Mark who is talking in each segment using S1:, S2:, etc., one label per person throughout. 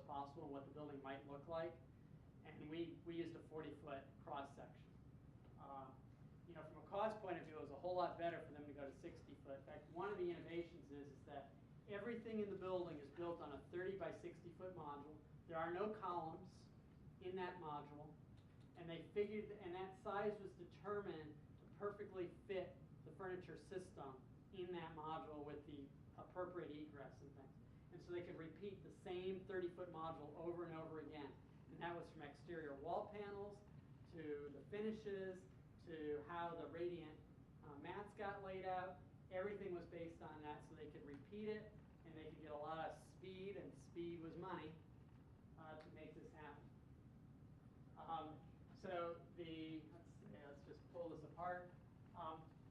S1: possible and what the building might look like. And we used a 40-foot cross-section. You know, from a cost point of view, it was a whole lot better for them to go to 60-foot. In fact, one of the innovations is that everything in the building is built on a 30 by 60-foot module. There are no columns in that module. And they figured, and that size was determined to perfectly fit the furniture system in that module with the appropriate egress and things. And so they could repeat the same 30-foot module over and over again. And that was from exterior wall panels to the finishes to how the radiant mats got laid out. Everything was based on that, so they could repeat it and they could get a lot of speed, and speed was money to make this happen. So let's just pull this apart.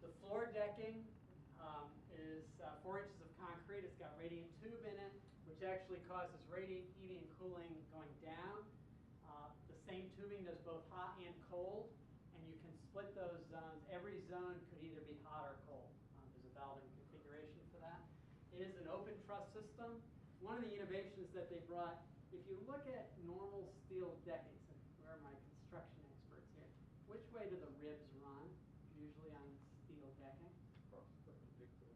S1: The floor decking is 4 inches of concrete. It's got radiant tube in it, which actually causes radiant heating and cooling going down. The same tubing does both hot and cold, and you can split those zones. Every zone could either be hot or cold. There's a valving configuration for that. It is an open truss system. One of the innovations that they brought, if you look at normal steel decking, so where are my construction experts here? Which way do the ribs run, usually on steel decking?
S2: Perpendicular.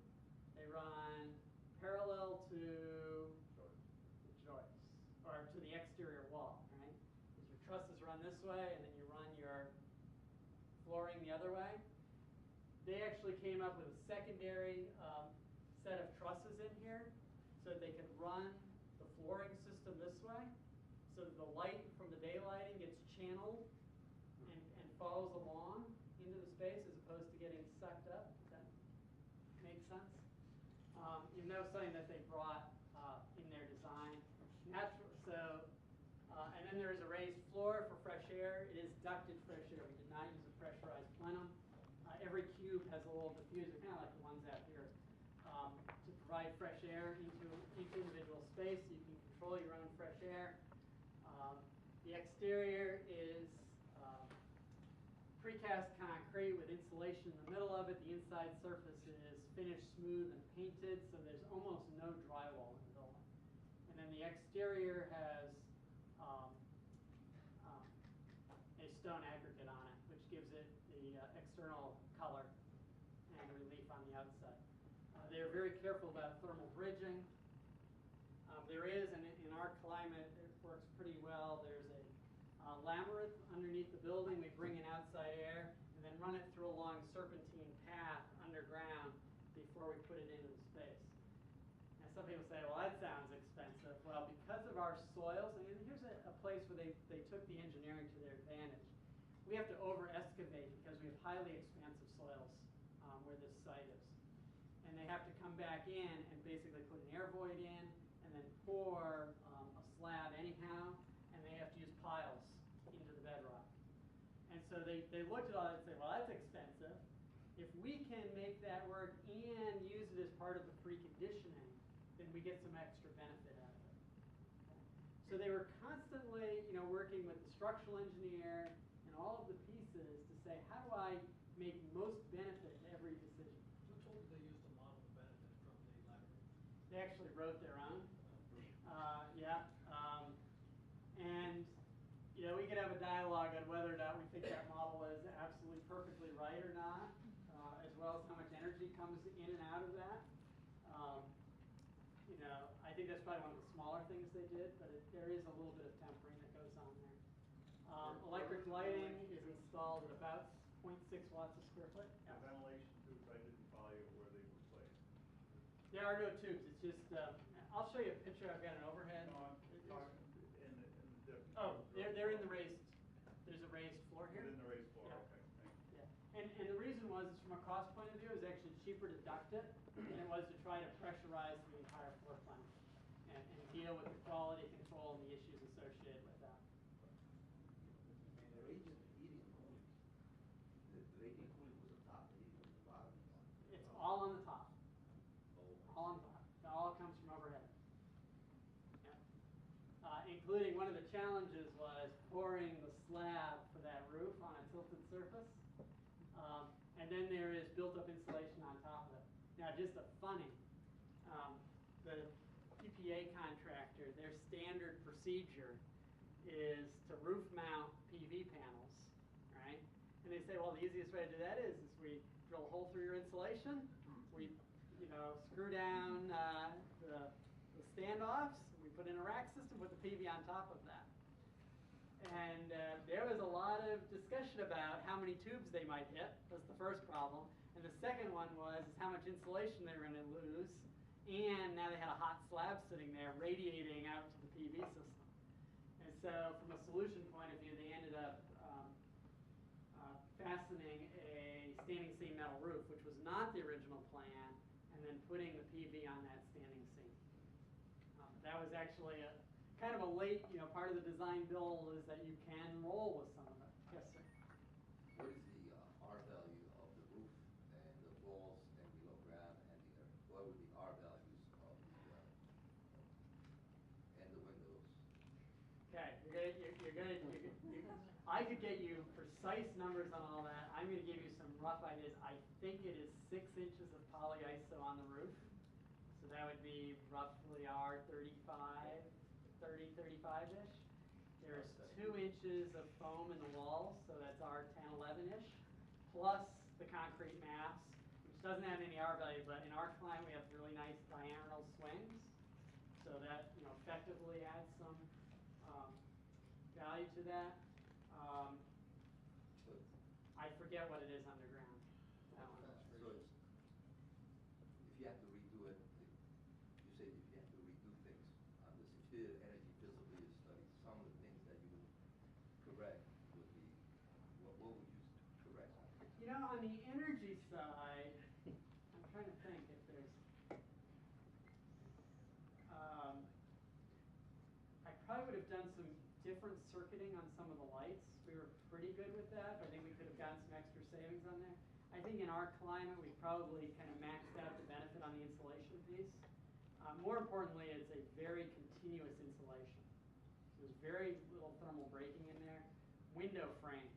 S1: They run parallel to the joists, or to the exterior wall, right? Because your trusses run this way, and then you run your flooring the other way. They actually came up with a secondary set of trusses in here so that they could run the flooring system this way, so that the light from the daylighting gets channeled and follows along into the space as opposed to getting sucked up. Does that make sense? And that was something that they brought in their design. And then there is a raised floor for fresh air. It is ducted fresh air. We did not use a pressurized plenum. Every cube has a little diffuser, kind of like the ones out here, to provide fresh air into each individual space. So you can control your own fresh air. The exterior is precast concrete with insulation in the middle of it. The inside surface is finished smooth and painted, so there's almost no drywall in the building. And then the exterior has a stone aggregate on it, which gives it the external color and relief on the outside. They're very careful about thermal bridging. There is, and in our climate, it works pretty well. There's a labyrinth underneath the building. We bring in outside air and then run it through a long serpentine path underground before we put it into the space. And some people say, well, that sounds expensive. Well, because of our soils, and here's a place where they took the engineering to their advantage. We have to over-excavate because we have highly expansive soils where this site is. And they have to come back in and basically put an air void in and then pour a slab anyhow, and they have to use piles into the bedrock. And so they looked at all that and said, well, that's expensive. If we can make that work and use it as part of the preconditioning, then we get some extra benefit out of it. Okay? So they were constantly, working with the structural engineer and all of the pieces to say, how do I make most benefit to every decision?
S3: Who told you they used to model the benefit from the library?
S1: They actually wrote their own. And we could have a dialogue on whether or not we think that model is absolutely perfectly right or not, as well as how much energy comes in and out of that. I think that's probably one of the smaller things they did, but there is a little bit of tempering that goes on there. Electric lighting is installed at about 0.6 watts a square foot.
S2: The ventilation tubes, I didn't follow where they were placed.
S1: There are no tubes. It's just, I'll show you a picture. I've got an overhead.
S2: No, I'm talking in the
S1: Oh, they're in the raised, there's a raised floor here.
S2: in the raised floor,
S1: Yeah.
S2: okay, thank you.
S1: Yeah. And the reason was, from a cost point of view, it was actually cheaper to duct it than it was to try to pressurize the entire floor plan and deal with the quality control and the issues associated with that.
S4: And the radiant heating and cooling, the radiant cooling was the top, the heating was the bottom.
S1: It's all on the top.
S4: Oh,
S1: All on top. It all comes from overhead. Yeah. Including one of the challenges was pouring the slab for that roof on a tilted surface. And then there is built-up insulation on top of it. Now, just a funny, the PPA contractor, their standard for procedure is to roof mount PV panels, right? And they say, well, the easiest way to do that is we drill a hole through your insulation, we, screw down the standoffs, we put in a rack system, put the PV on top of that. And there was a lot of discussion about how many tubes they might hit. That's the first problem. And the second one was is how much insulation they were going to lose. And now they had a hot slab sitting there radiating out to the PV system. And so from a solution point of view, they ended up fastening a standing seam metal roof, which was not the original plan, and then putting the PV on that standing seam. That was actually a kind of a late, part of the design build is that you can roll with some of it. Yes, sir.
S4: What is the R value of the roof and the walls in kilogram and what would the R values of the and the windows?
S1: Okay, I could get you precise numbers on all that. I'm going to give you some rough ideas. I think it is 6 inches of polyiso on the roof. So that would be roughly R35, 35-ish. There's 2 inches of foam in the walls, so that's R10, 11-ish, plus the concrete mass, which doesn't have any R value, but in our climate we have really nice diagonal swings, so that effectively adds some value to that. I forget what it is underground. That one.
S4: So it's, if you have to redo it, you say if you have to redo things on the severe energy feasibility study, some of the things that you would correct would be, what would you correct?
S1: On the energy side, I'm trying to think if there's, I probably would have done some different circuiting on some of the lights. We were pretty good with that, but I think we could have gotten some extra savings on there. I think in our climate, we probably kind of maxed out the benefit on the insulation piece. More importantly, it's a very continuous insulation. There's very little thermal breaking in there. Window frames.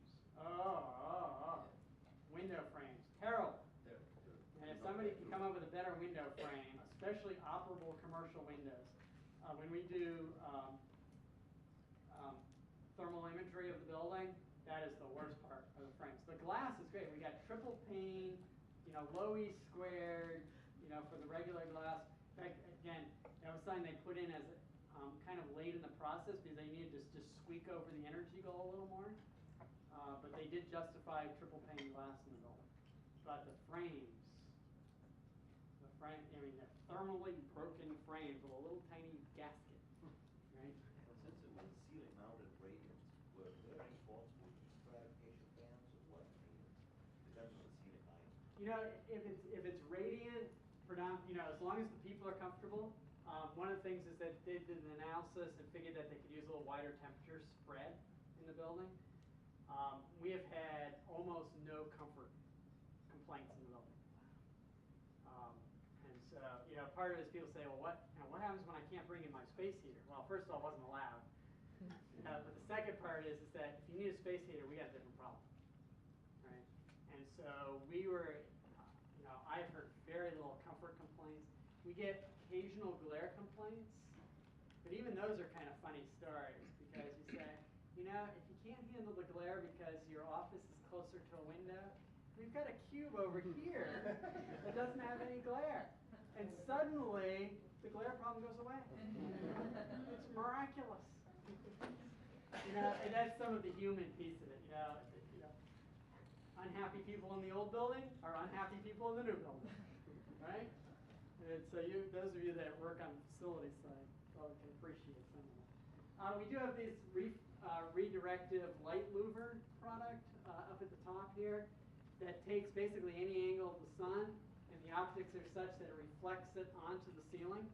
S1: Window frames. Terrible. And if somebody can come up with a better window frame, especially operable commercial windows, when we do thermal imagery of the building, that is the worst part of the frames. The glass is great. We got triple pane, low E squared, for the regular glass. In fact, again, that was something they put in as kind of late in the process because they needed to just squeak over the energy goal a little more. But they did justify triple pane glass in the building. But the frames, they're thermally broken frames with a little tiny gasket, right?
S5: Well, since it was ceiling mounted radiants, were there any faults with stratification fans or what? I mean, it depends on the ceiling height.
S1: If it's radiant, as long as the people are comfortable. One of the things is that they did an analysis and figured that they could use a little wider temperature spread in the building. We have had almost no comfort complaints in the building. And so, part of it is people say, well, what happens when I can't bring in my space heater? Well, first of all, it wasn't allowed. But the second part is that if you need a space heater, we got a different problem, right? And so we were, I've heard very little comfort complaints. We get occasional glare complaints, but even those are kind of funny stories because you say, if you can't handle the glare because your office is closer to a window, we've got a cube over here that doesn't have any glare. And suddenly, the glare problem goes away. It's miraculous. And that's some of the human piece of it. Unhappy people in the old building are unhappy people in the new building, right? And so those of you that work on the facility side probably can appreciate some of that. We do have this redirective light louver product up at the top here that takes basically any angle of the sun, and the optics are such that it reflects it onto the ceiling.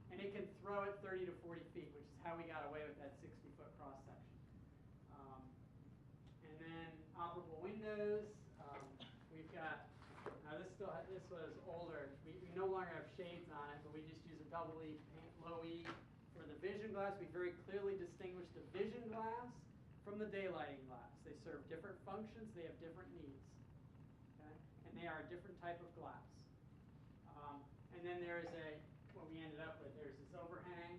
S1: And it can throw it 30 to 40 feet, which is how we got away with that 60-foot cross-section. And then operable windows. We've got, this was older. We no longer have shades on it, but we just use a double E paint, low E. For the vision glass, we very clearly distinguish the vision glass from the daylighting glass. They serve different functions, they have different needs. Okay? And they are a different type of glass. And then there is what we ended up with, there's this overhang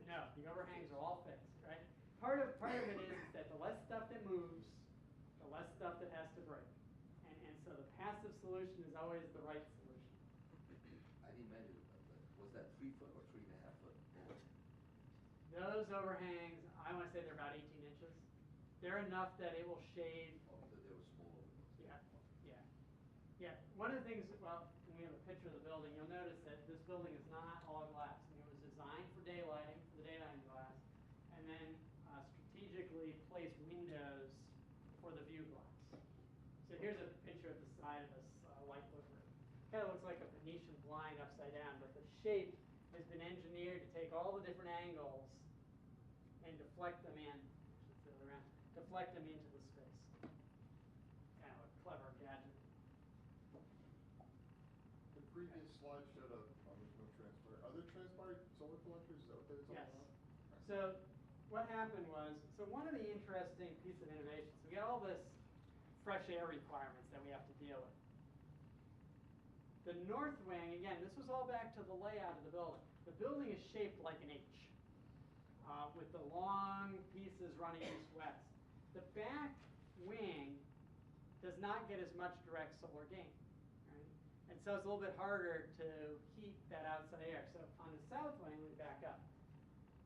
S1: No, the overhangs are all fixed, right? Part of it is that the less stuff that moves, the less stuff that has to break. And so the passive solution is always the right solution.
S4: I didn't measure it, but was that 3 foot or 3.5 foot over?
S1: Those overhangs, I want to say they're about 18 inches. They're enough that it will shade.
S4: Oh, because they were small over those.
S1: Yeah, yeah. Yeah, one of the things, well, when we have a picture of the building, you'll notice that this building is not all glass. And it was designed for daylighting, for the daytime glass, and then strategically placed windows for the view glass. So here's a picture of the side of this light louver. Kind of looks like a Venetian blind upside down, but the shape has been engineered to take all the different angles and deflect them in, the other end, deflect them into the space. Kind of a clever gadget.
S6: The previous slide showed there's no transpire. Are there transpired solar collectors? Is that what they're
S1: Yes.
S6: talking about?
S1: So what happened was, so one of the interesting pieces of innovation, so we got all this fresh air requirements that we have to deal with. The north wing, again, this was all back to the layout of the building. The building is shaped like an H, with the long pieces running east-west. The back wing does not get as much direct solar gain, right? And so it's a little bit harder to heat that outside air. So on the south wing, we back up.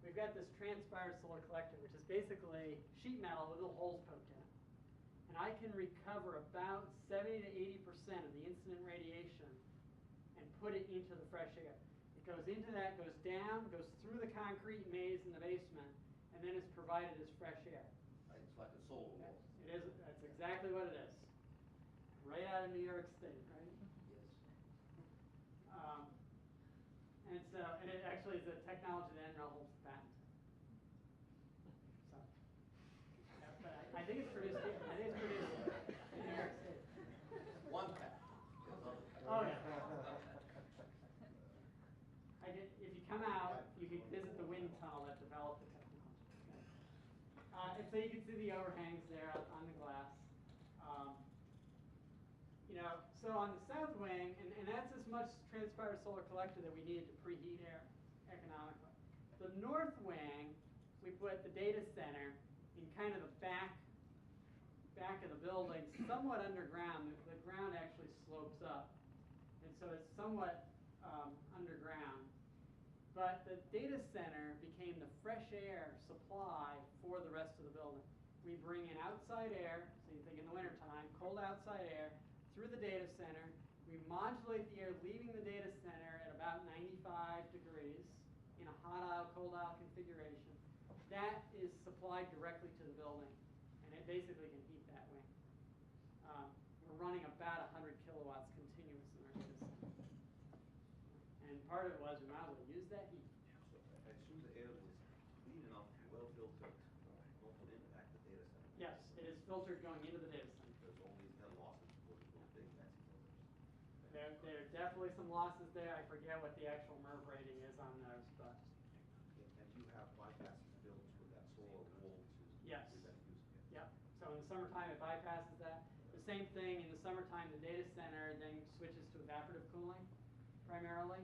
S1: We've got this transpired solar collector, which is basically sheet metal with little holes poked in it. And I can recover about 70 to 80% of the incident radiation and put it into the fresh air. It goes into that, goes down, goes through the concrete maze in the basement, and then is provided as fresh air.
S4: It's like a solar wall.
S1: It is, that's exactly what it is. Right out of New York State, right?
S4: Yes.
S1: And it actually is a technology that NREL holds the patent. So, yeah, but I think it's produced here. I think it's produced in New York State.
S4: One pack. There's other packs.
S1: Oh, yeah. If you come out, you can visit the wind tunnel that developed the technology. And so you can see the overhangs there on the glass. So on the south wing, and that's as much transpired solar collector that we needed to preheat air economically. The north wing, we put the data center in kind of the back of the building, somewhat underground. The ground actually slopes up, and so it's somewhat underground. But the data center became the fresh air supply for the rest of the building. We bring in outside air, so you think in the wintertime, cold outside air, through the data center. We modulate the air leaving the data center at about 95 degrees in a hot aisle, cold aisle configuration. That is supplied directly to the building, and it basically can heat that wing. We're running about 100 kilowatts continuous in our data center. And part of it was we might as well use that heat.
S5: So I assume the air was clean enough, well filtered, not to impact the data center.
S1: Yes, it is filtered going into the data center.
S5: There's always no losses for those big fancy filters.
S1: There are definitely some losses there. I forget what the actual MERV rating is on those, but
S5: And you have bypasses built with that solar wall to
S1: Yes.
S5: prevent use of it.
S1: yeah. So in the summertime, it bypasses that. The same thing in the summertime, the data center then switches to evaporative cooling primarily,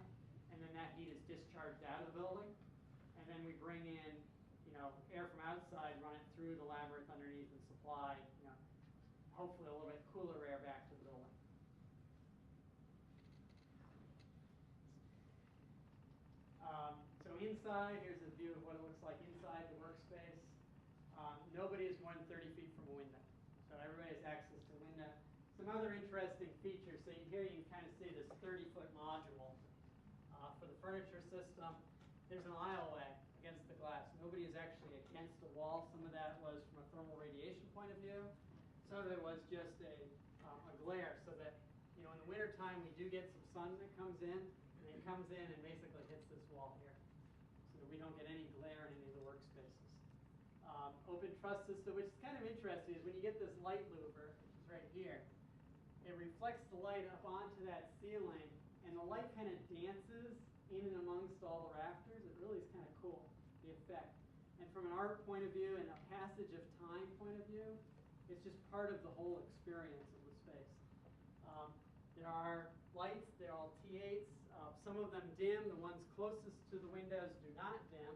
S1: and then that heat is discharged out of the building, and then we bring in, air from outside, run it through the labyrinth underneath, and supply, hopefully a little bit cooler air back to the building. So inside, here's a view of what it looks like inside the workspace. Nobody is more than 30 feet from a window, so everybody has access to a window. Some other interesting features. So here you can kind of see this 30-foot module for the furniture system. There's an aisleway against the glass. Nobody is actually against the wall. Some of that was from a thermal radiation point of view. Some of it was just a glare, so that in the wintertime we do get some sun that comes in, and it comes in and basically hits this wall here, so that we don't get any glare in any of the workspaces. Open truss system, which is kind of interesting, is when you get this light louver, which is right here, it reflects the light up onto that ceiling, and the light kind of dances in and amongst all the rafters. It really is kind of cool, the effect. And from an art point of view and a passage of time point of view, it's just part of the whole experience of the space. There are lights, they're all T8s. Some of them dim. The ones closest to the windows do not dim.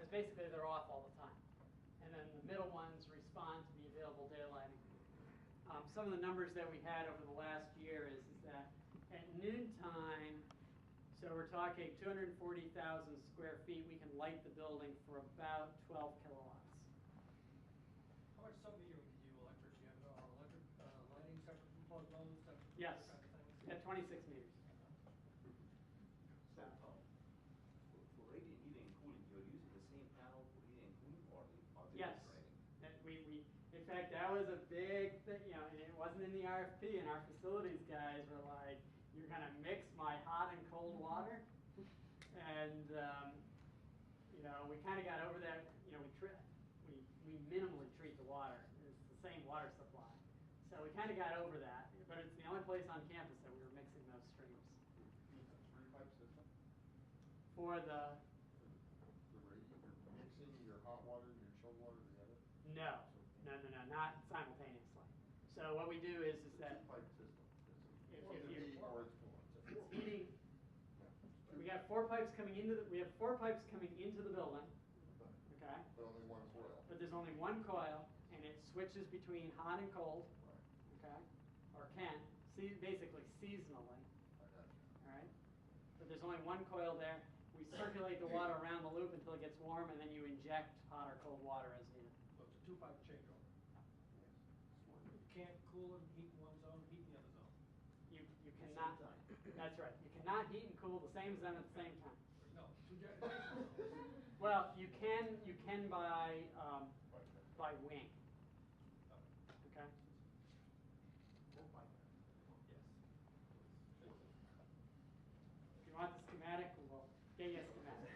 S1: because basically they're off all the time. And then the middle ones respond to the available daylighting. Some of the numbers that we had over the last year is that at noontime, so we're talking 240,000 square feet, we can light the building for about 12 kilowatts.
S3: How much sub-metering do you do electricity? You have electric lighting separate from plug loads, separate from
S1: Yes,
S3: other kind of things?
S1: at 26 meters.
S5: So, for radiant heating and cooling, you're using the same panel for heating and cooling, or are they
S1: Yes.
S5: separating?
S1: And in fact, that was a big thing, you know, and it wasn't in the RFP, and our facilities guys were like, you're gonna mix my hot and cold water? And, you know, we kinda got over that, you know, we minimally treat the water. It's the same water supply. So we kinda got over that, but it's the only place on campus that we were mixing those streams.
S6: It's a three-pipe system?
S1: For the,
S6: You're mixing your hot water and your chilled water together?
S1: no, not simultaneously. So what we do is that
S6: Two-pipe system.
S1: if
S6: It's either
S1: you,
S6: heat or it's cooling.
S1: it's heating, we got 4 pipes coming into the, we have 4 pipes coming into the building, okay?
S6: But only one coil.
S1: But there's only one coil, and it switches between hot and cold,
S6: Right.
S1: okay? Or can, basically seasonally,
S6: I got you.
S1: all right? But there's only one coil there. We circulate the water around the loop until it gets warm, and then you inject hot or cold water as needed.
S3: So it's a two-pipe changeover. You can't cool and heat in one zone, heat in the other zone.
S1: You cannot, that's right, you cannot heat and cool the same zone at the same time.
S3: No, two different zones.
S1: Well, you can by wing, okay? If you want the schematic, we'll get you a schematic.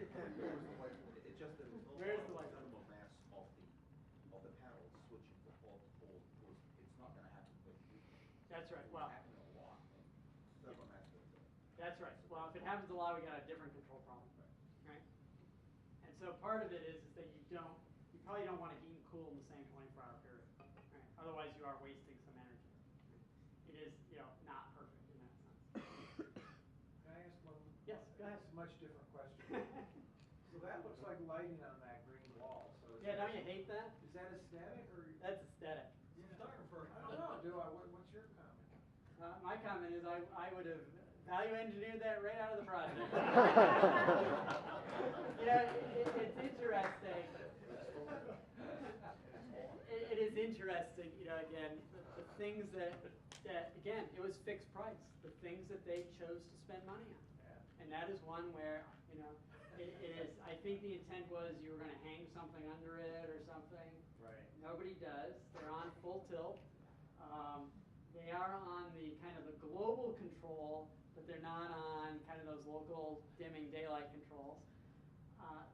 S5: It's just that there's no
S1: Where's the light?
S5: thermal mass of the panel switching from cold to cold, because it's not gonna happen quickly.
S1: That's right,
S5: It's
S1: well,
S5: happening a lot, and thermal mass goes up.
S1: that's right. Well, if it happens a lot, we got a different control problem, right? And so part of it is that you probably don't want to heat and cool in the same 24-hour period, right? Otherwise, you are wasting some energy. It is, you know, not perfect in that sense.
S7: Can I ask one?
S1: Yes, go ahead.
S7: It's a much different question. So that looks like lighting on that green wall, so.
S1: Yeah, don't you hate that?
S7: Is that aesthetic or?
S1: That's aesthetic.
S3: Photographer.
S7: I don't know, what's your comment?
S1: My comment is I would have value engineered that right out of the project. You know, it's interesting. It is interesting, you know, again, the things that, again, it was fixed price, the things that they chose to spend money on. And that is one where, you know, it is, I think the intent was you were gonna hang something under it or something.
S7: Right.
S1: Nobody does, they're on full tilt. They are on the kind of the global control, but they're not on kind of those local dimming daylight controls.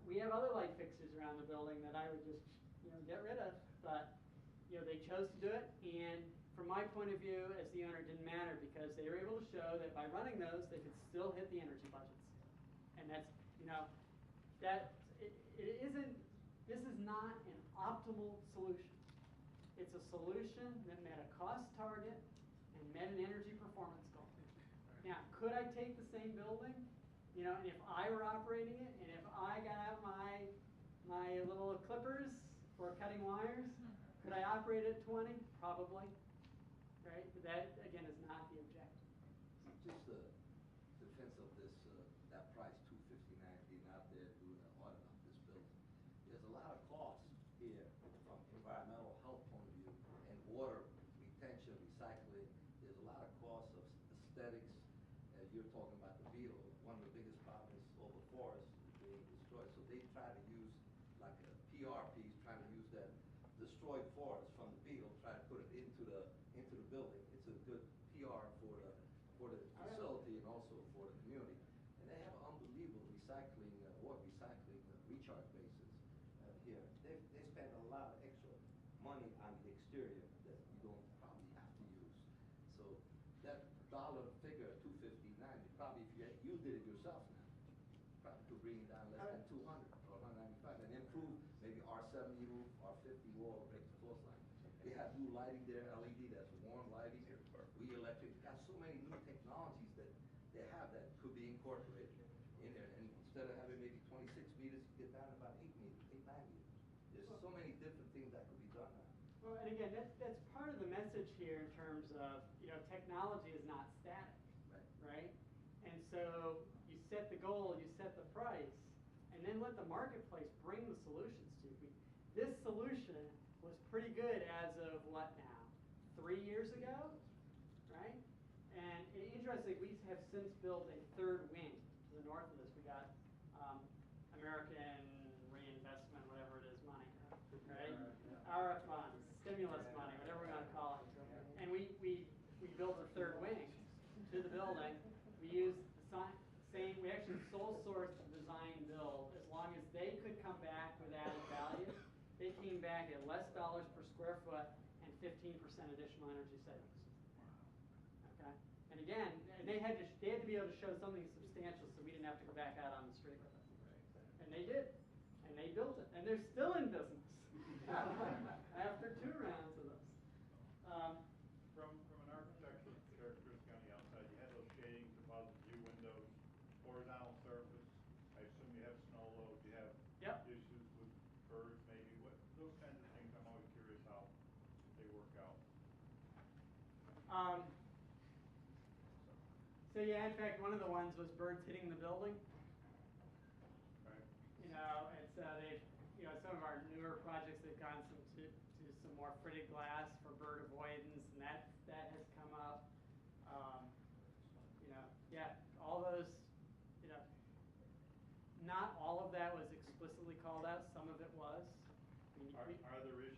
S1: We have other light fixtures around the building that I would just, you know, get rid of, but, you know, they chose to do it, and from my point of view, as the owner, it didn't matter, because they were able to show that by running those, they could still hit the energy budgets. And that's, you know, it isn't, this is not an optimal solution. It's a solution that met a cost target and met an energy performance goal. Now, could I take the same building, you know, and if I were operating it, and if I got out my little clippers for cutting wires, could I operate it at 20? Probably, right? But that, again, is not the objective.
S4: Just the defense of this, that price, $259, being out there doing an audit of this building. There's a lot of costs here from environmental health point of view and water retention, recycling. There's a lot of costs of aesthetics, as you're talking about the beetle. One of the biggest problems is all the forests being destroyed. So they try to use, like a PR piece, trying to use that destroyed forest from the beetle, try to put it into the building. It's a good PR for the facility and also for the community. And they have unbelievable recycling, water recycling, recharge bases here. They spend a lot of extra money on the exterior that you don't probably have to use. So that dollar figure, $259, probably if you did it yourself now, probably could bring it down less than 200 or 195 and improve maybe R70 roof, R50 wall, break the floor line. They have new lighting there, LED, that's warm lighting, we electric. Got so many new technologies that they have that could be incorporated in there. And instead of having maybe 26 meters, you get down to about 8 meters,
S1: here in terms of, technology is not static,
S4: Right.
S1: right? And so you set the goal, you set the price, and then let the marketplace bring the solutions to you. This solution was pretty good as of what now? 3 years ago, right? And interestingly, we have since built a third wing to the north of this. We got American reinvestment, whatever it is, money, right? ARA funds, stimulus money, whatever we want to call it. And we built a third wing to the building. We used the same, we actually sole sourced the design build. As long as they could come back with added value, they came back at less dollars per square foot and 15% additional energy savings. Okay? And again, they had to be able to show something substantial so we didn't have to go back out on the street with it. And they did. And they built it. And they're still in business after 2 rounds of this.
S2: From an architectural characteristic on the outside, you had those shadings above the view windows, horizontal surface. I assume you have snow load, you have issues with birds, maybe. Those kinds of things, I'm always curious how they work out.
S1: So yeah, in fact, one of the ones was birds hitting the building.
S2: Right.
S1: It's they've, some of our newer projects, they've gone to some more fritted glass for bird avoidance, and that has come up. All those, not all of that was explicitly called out. Some of it was.
S2: Are there issues